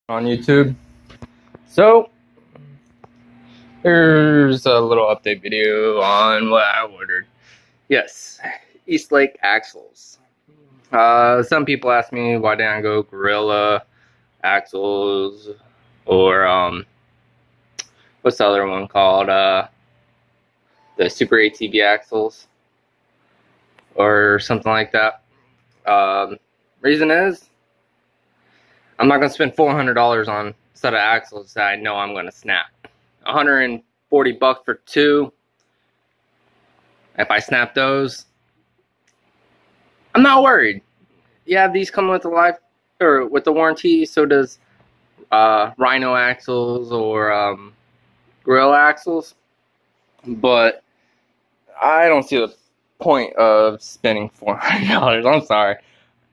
On YouTube. So here's a little update video on what I ordered. Yes, East Lake axles. Some people ask me why didn't I go Gorilla axles or what's the other one called? The Super ATV axles or something like that. Reason is I'm not gonna spend $400 on a set of axles that I know I'm gonna snap. 140 bucks for two. If I snap those, I'm not worried. Yeah, these come with the warranty. So does Rhino axles or Gorilla axles. But I don't see the point of spending $400. I'm sorry,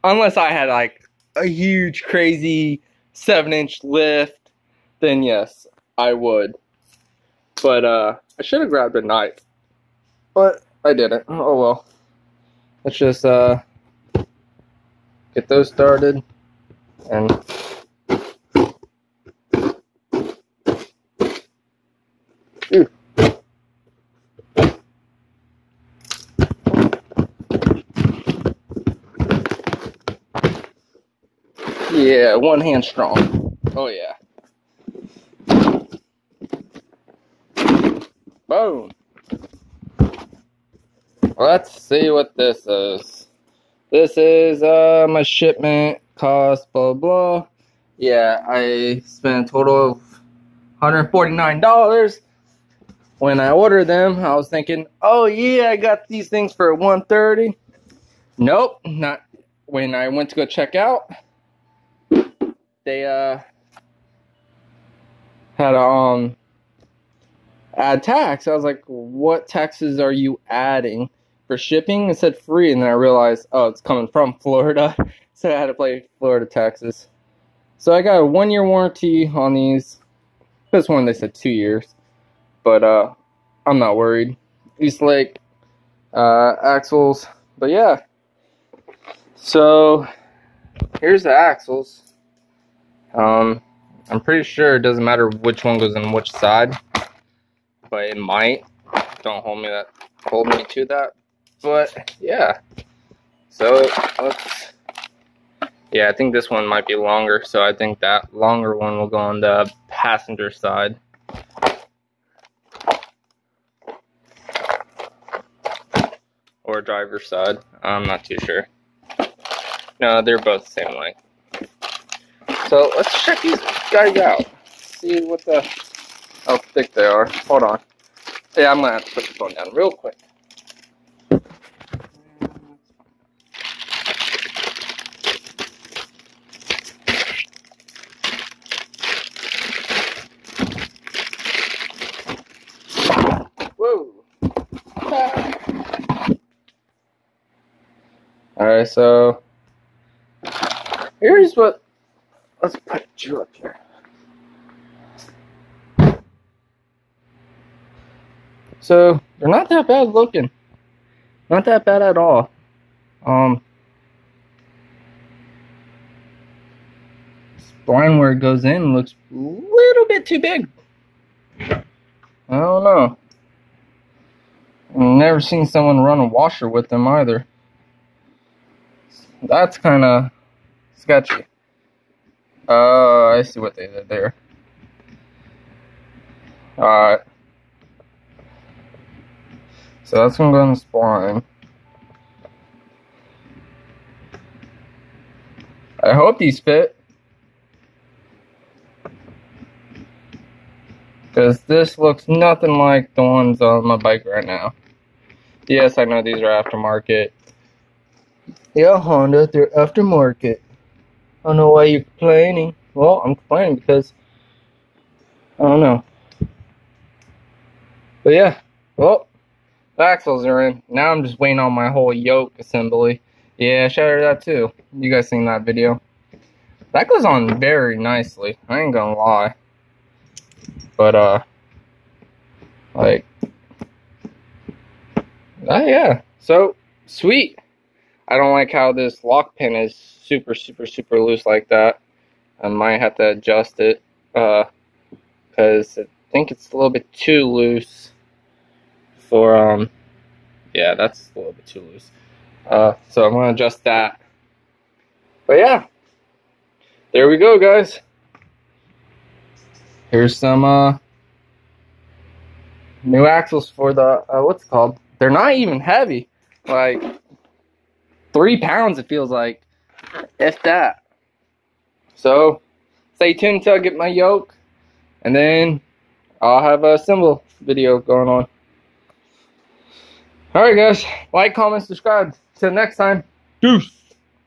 unless I had like a huge, crazy 7-inch lift, then yes, I would. But I should have grabbed a knife, but I didn't. Oh well. Let's just get those started and yeah, one hand strong. Oh yeah. Boom. Let's see what this is. This is my shipment cost, blah blah. Yeah, I spent a total of $149. When I ordered them, I was thinking, oh yeah, I got these things for $130. Nope, not. When I went to go check out, they had add tax. I was like, what taxes are you adding for shipping? It said free, and then I realized, oh, it's coming from Florida, so I had to pay Florida taxes. So I got a 1-year warranty on these. This one they said 2 years, but I'm not worried. East Lake axles, but yeah. So here's the axles. I'm pretty sure it doesn't matter which one goes on which side, but it might. Don't hold me to that. But yeah. So yeah, I think this one might be longer, so I think that longer one will go on the passenger side. Or driver's side. I'm not too sure. No, they're both the same length. So let's check these guys out. See how thick they are. Hold on. Yeah, I'm gonna have to put the phone down real quick. Whoa. Alright, so here's what. Let's put you up here. So they're not that bad looking. Not that bad at all. Spline where it goes in looks a little bit too big. I don't know. I've never seen someone run a washer with them either. That's kind of sketchy. I see what they did there. Alright. So that's gonna go on the spline. I hope these fit, because this looks nothing like the ones on my bike right now. Yes, I know these are aftermarket. Yeah, Honda, they're aftermarket. I don't know why you're complaining. Well, I'm complaining because I don't know. But yeah, well, the axles are in. Now I'm just waiting on my whole yoke assembly. Yeah, I showed that too. You guys seen that video? That goes on very nicely. I ain't gonna lie. But yeah. So sweet. I don't like how this lock pin is super loose like that. I might have to adjust it because I think it's a little bit too loose for yeah, that's a little bit too loose. So I'm gonna adjust that. But yeah, there we go, guys. Here's some new axles for the what's it called? They're not even heavy, like 3 pounds it feels like, if that. So stay tuned until I get my yoke, and then I'll have a symbol video going on. Alright guys, like, comment, subscribe. Till next time, deuce.